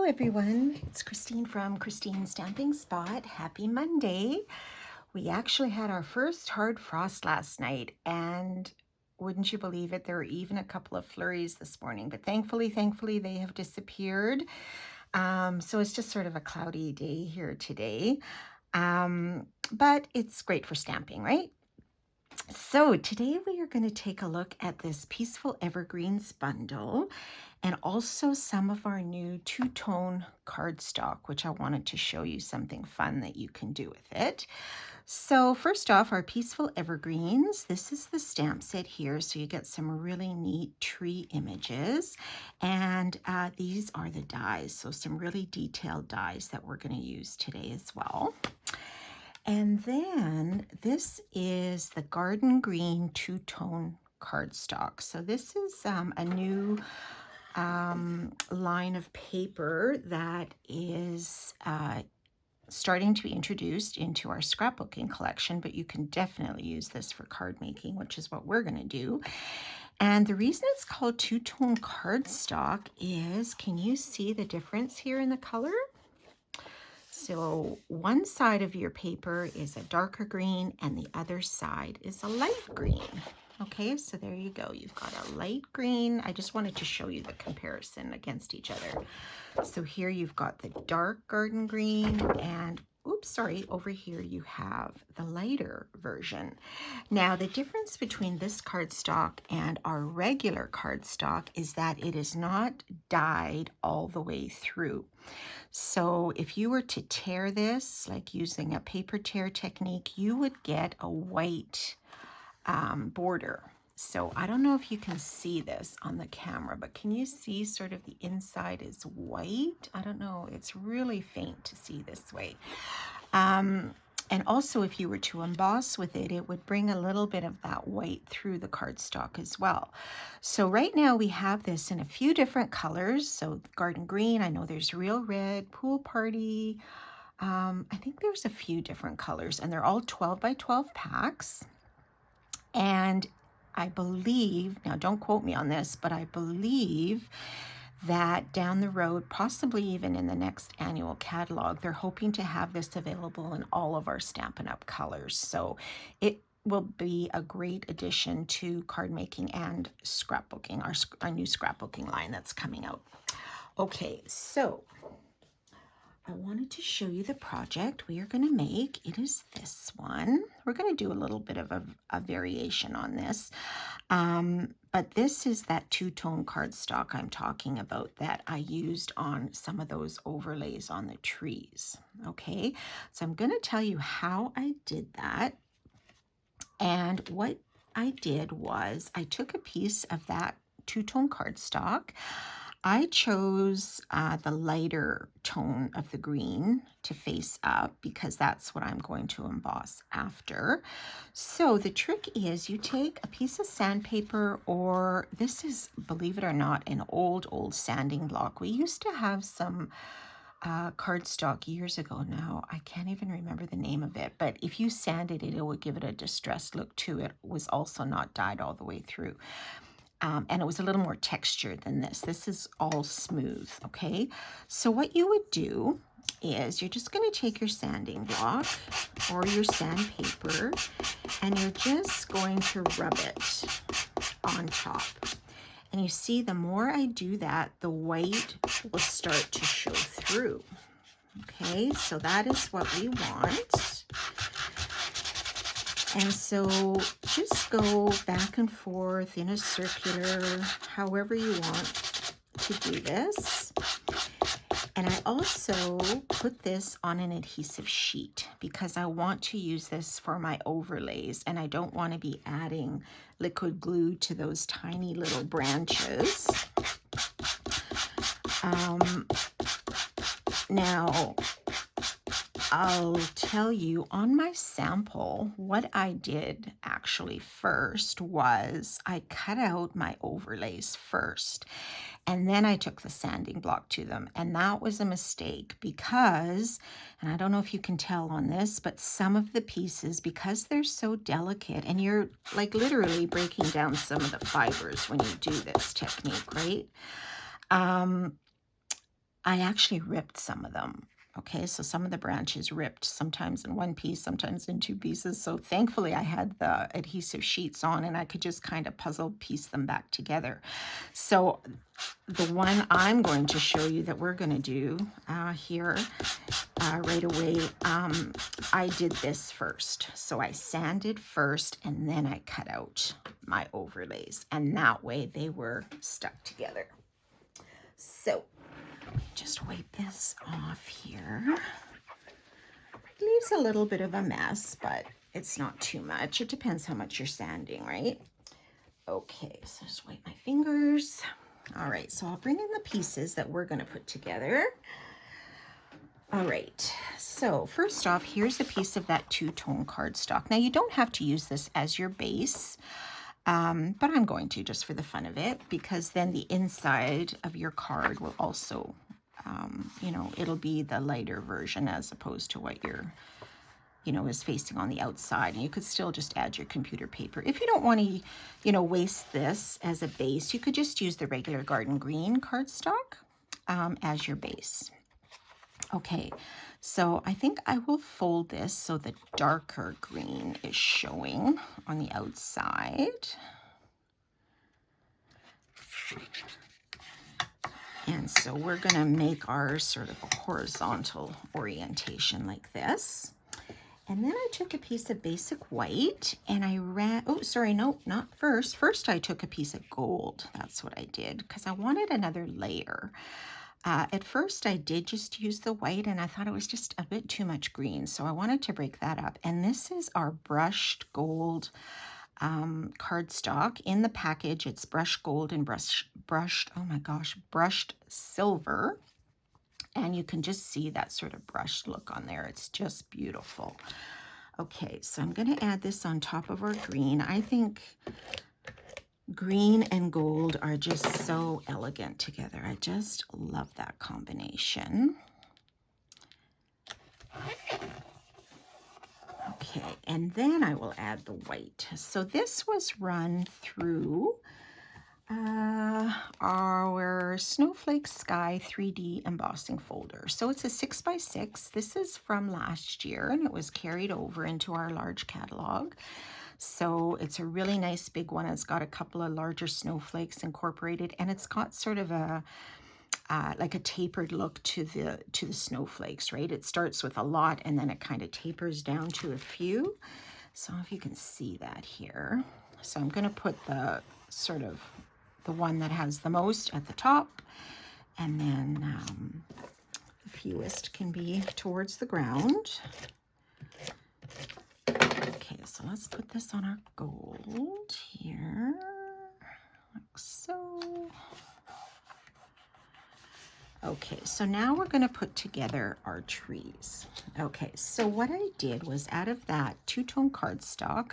Hello everyone, it's Christine from Christine's Stamping Spot. Happy Monday. We actually had our first hard frost last night, and wouldn't you believe it, there were even a couple of flurries this morning, but thankfully they have disappeared. So it's just sort of a cloudy day here today, but it's great for stamping, right? So today we are going to take a look at this Peaceful Evergreens bundle and also some of our new two-tone cardstock, which I wanted to show you something fun that you can do with it. So first off, our Peaceful Evergreens. This is the stamp set here, so you get some really neat tree images. And these are the dies, so some really detailed dies that we're going to use today as well. And then this is the Garden Green two-tone cardstock. So this is a new line of paper that is starting to be introduced into our scrapbooking collection, but you can definitely use this for card making, which is what we're going to do. And the reason it's called two-tone cardstock is, can you see the difference here in the color? So one side of your paper is a darker green and the other side is a light green. Okay, so there you go. You've got a light green. I just wanted to show you the comparison against each other. So here you've got the dark garden green and, oops, sorry, over here you have the lighter version. Now, the difference between this cardstock and our regular cardstock is that it is not dyed all the way through. So if you were to tear this, like using a paper tear technique, you would get a white border. So I don't know if you can see this on the camera, but can you see sort of the inside is white? I don't know, it's really faint to see this way. And also if you were to emboss with it, it would bring a little bit of that white through the cardstock as well. So right now we have this in a few different colors. So garden green, I know there's real red, pool party. I think there's a few different colors and they're all 12 by 12 packs. And I believe, now don't quote me on this, but I believe that down the road, possibly even in the next annual catalog, they're hoping to have this available in all of our Stampin' Up! Colors. So it will be a great addition to card making and scrapbooking, our new scrapbooking line that's coming out. Okay, so I wanted to show you the project we are going to make. It is this one. We're going to do a little bit of a variation on this. But this is that two-tone cardstock I'm talking about that I used on some of those overlays on the trees. Okay, so I'm going to tell you how I did that. And what I did was I took a piece of that two-tone cardstock. I chose the lighter tone of the green to face up because that's what I'm going to emboss after. So the trick is you take a piece of sandpaper, or this is, believe it or not, an old sanding block. We used to have some cardstock years ago now. I can't even remember the name of it, but if you sanded it, it would give it a distressed look too. It was also not dyed all the way through. And it was a little more textured than this. This is all smooth, okay? So what you would do is you're just going to take your sanding block or your sandpaper and you're just going to rub it on top. And you see, the more I do that, the white will start to show through. Okay, so that is what we want. And so just go back and forth in a circular, however you want to do this. And I also put this on an adhesive sheet because I want to use this for my overlays and I don't want to be adding liquid glue to those tiny little branches. Now, I'll tell you on my sample, what I did actually first was I cut out my overlays first, and then I took the sanding block to them. And that was a mistake because, and I don't know if you can tell on this, but some of the pieces, because they're so delicate, and you're like literally breaking down some of the fibers when you do this technique, right? I actually ripped some of them. Okay, so some of the branches ripped, sometimes in one piece, sometimes in two pieces. So thankfully I had the adhesive sheets on and I could just kind of puzzle piece them back together. So the one I'm going to show you that we're going to do here right away, I did this first. So I sanded first and then I cut out my overlays, and that way they were stuck together. So just wipe this off here. It leaves a little bit of a mess, but it's not too much. It depends how much you're sanding, right? Okay, so just wipe my fingers. All right, so I'll bring in the pieces that we're going to put together. All right, so first off, here's a piece of that two-tone cardstock. Now, you don't have to use this as your base, but I'm going to just for the fun of it, because then the inside of your card will also, you know, it'll be the lighter version as opposed to what you're, you know, is facing on the outside. And you could still just add your computer paper. If you don't want to, you know, waste this as a base, you could just use the regular garden green cardstock as your base. Okay, so I think I will fold this so the darker green is showing on the outside. And so we're going to make ours sort of a horizontal orientation like this. And then I took a piece of basic white and I ran, oh, sorry, no, not first. First I took a piece of gold. That's what I did because I wanted another layer. At first I did just use the white and I thought it was just a bit too much green. So I wanted to break that up. And this is our brushed gold cardstock. In the package, it's brushed gold and brushed silver. And you can just see that sort of brushed look on there. It's just beautiful. Okay, so I'm going to add this on top of our green. I think green and gold are just so elegant together. I just love that combination. Okay, and then I will add the white. So this was run through our Snowflake Sky 3D embossing folder. So it's a 6x6. This is from last year and it was carried over into our large catalog. So it's a really nice big one. It's got a couple of larger snowflakes incorporated, and it's got sort of a like a tapered look to the snowflakes, right? It starts with a lot and then it kind of tapers down to a few. So if you can see that here. So I'm going to put the sort of the one that has the most at the top, and then the fewest can be towards the ground. Okay, so let's put this on our gold here, like so. Okay, so now we're going to put together our trees. Okay, so what I did was out of that two-tone cardstock,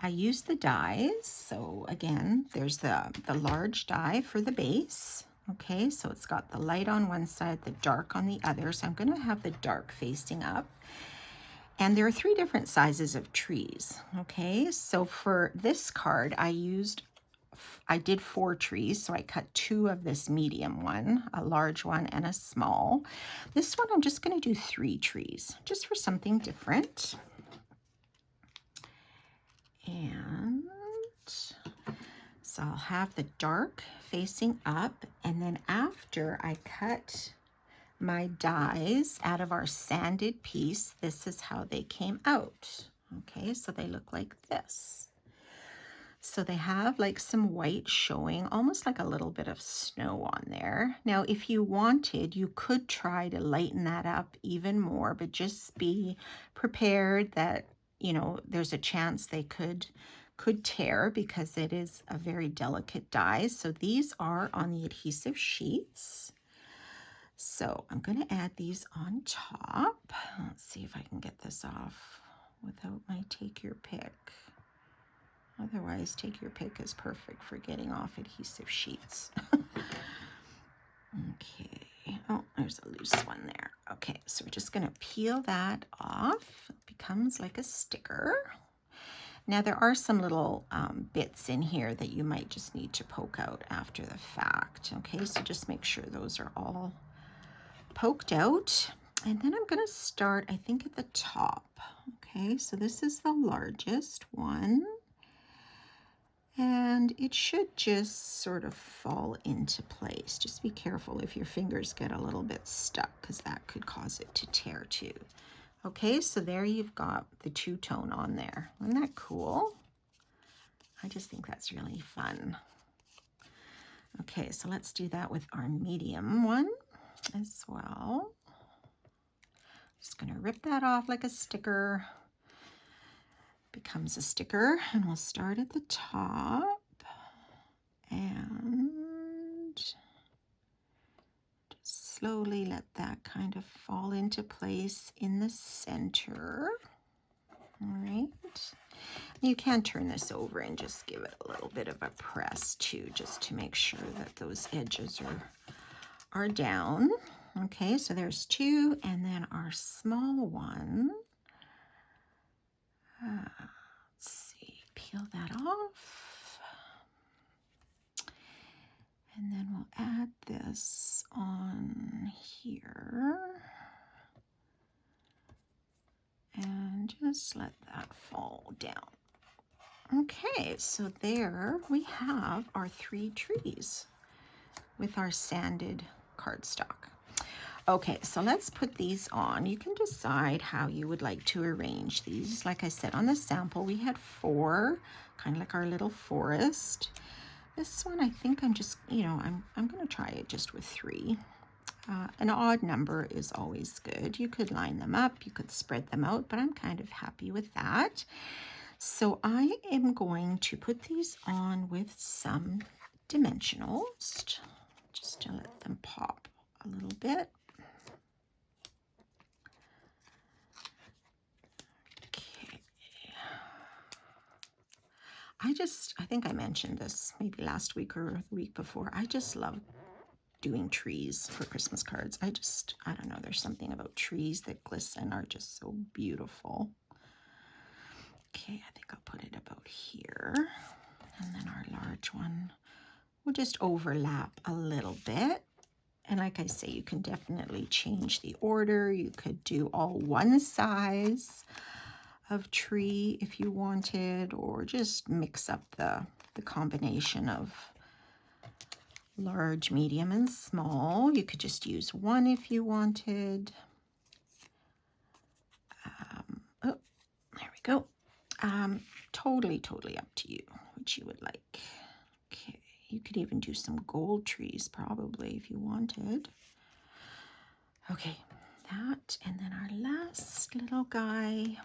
I used the dies. So again, there's the large die for the base. Okay, so it's got the light on one side, the dark on the other. So I'm going to have the dark facing up. And there are 3 different sizes of trees. Okay, so for this card, I did 4 trees. So I cut 2 of this medium one, a large one and a small. This one, I'm just going to do 3 trees, just for something different. And so I'll have the dark facing up, and then after I cut my dies out of our sanded piece, this is how they came out. Okay, so they look like this. So they have like some white showing, almost like a little bit of snow on there. Now, if you wanted, you could try to lighten that up even more, but just be prepared that, you know, there's a chance they could tear because it is a very delicate die. So these are on the adhesive sheets. So I'm going to add these on top. Let's see if I can get this off without my take your pick. Otherwise, take your pick is perfect for getting off adhesive sheets. Okay. Oh, there's a loose one there. Okay, so we're just going to peel that off. It becomes like a sticker. Now there are some little bits in here that you might just need to poke out after the fact. Okay, so just make sure those are all poked out. And then I'm going to start, I think, at the top. Okay, so this is the largest one. And it should just sort of fall into place. Just be careful if your fingers get a little bit stuck, because that could cause it to tear too. Okay, so there you've got the two-tone on there. Isn't that cool? I just think that's really fun. Okay, so let's do that with our medium one as well. Just gonna rip that off like a sticker. Becomes a sticker, and we'll start at the top and just slowly let that kind of fall into place in the center. All right. You can turn this over and just give it a little bit of a press too, just to make sure that those edges are down. Okay, so there's two, and then our small one. Let's see, peel that off. And then we'll add this on here. And just let that fall down. Okay, so there we have our 3 trees with our sanded cardstock. Okay, so let's put these on. You can decide how you would like to arrange these. Like I said, on the sample, we had 4, kind of like our little forest. This one, I think I'm just, I'm going to try it just with 3. An odd number is always good. You could line them up, you could spread them out, but I'm kind of happy with that. So I am going to put these on with some dimensionals, just to let them pop a little bit. Okay. I think I mentioned this maybe last week or the week before. I just love doing trees for Christmas cards. I don't know, there's something about trees that glisten are just so beautiful. Okay, I think I'll put it about here. And then our large one will just overlap a little bit. And like I say, you can definitely change the order. You could do all one size of tree if you wanted, or just mix up the combination of large, medium, and small. You could just use one if you wanted. Oh, there we go. Totally up to you, which you would like. Okay, you could even do some gold trees probably if you wanted. Okay, that, and then our last little guy.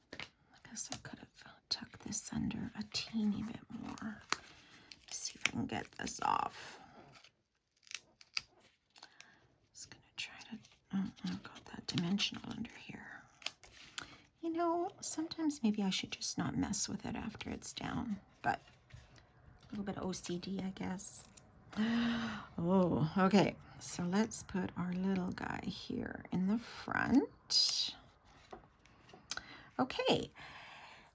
I guess I could have tucked this under a teeny bit more. See if I can get this off. Just gonna try to, I've got that dimensional under here. You know, sometimes maybe I should just not mess with it after it's down, but a little bit of OCD, I guess. Oh, okay. So let's put our little guy here in the front. Okay.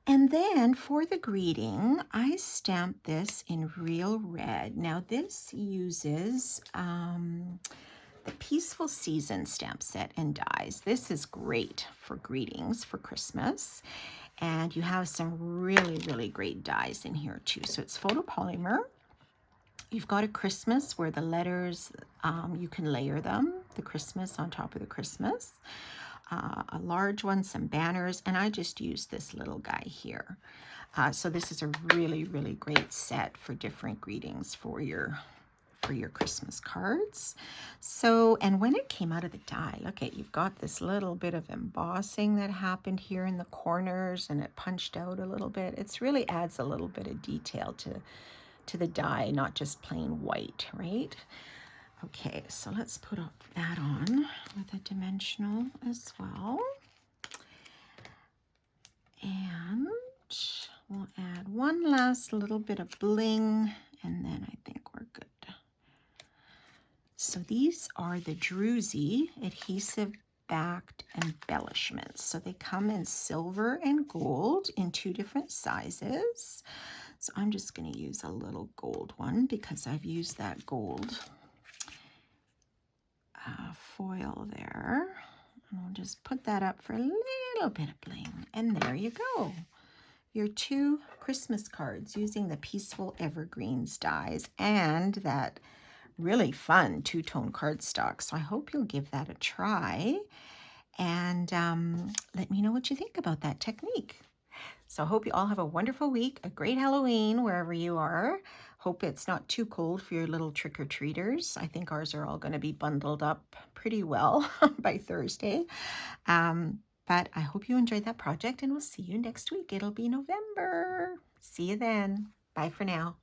And then for the greeting, I stamped this in real red. Now this uses the Peaceful Season stamp set and dies. This is great for greetings for Christmas. And you have some really great dies in here too. So it's photopolymer. You've got a Christmas where the letters, you can layer them, the Christmas on top of the Christmas. A large one, some banners, and I just used this little guy here. So this is a really great set for different greetings for your Christmas cards. So, and when it came out of the die, look at, you've got this little bit of embossing that happened here in the corners, and it punched out a little bit. It's really adds a little bit of detail to the die, not just plain white, right? Okay, so let's put that on with a dimensional as well. And we'll add one last little bit of bling, and then I think we're good. So these are the Druzy adhesive backed embellishments. So they come in silver and gold in 2 different sizes. So I'm just going to use a little gold one because I've used that gold foil there. And I'll just put that up for a little bit of bling. And there you go. Your 2 Christmas cards using the Peaceful Evergreens dies and that really fun 2-tone cardstock. So I hope you'll give that a try and let me know what you think about that technique. So I hope you all have a wonderful week, a great Halloween wherever you are. Hope it's not too cold for your little trick-or-treaters. I think ours are all going to be bundled up pretty well by Thursday. But I hope you enjoyed that project and we'll see you next week. It'll be November. See you then. Bye for now.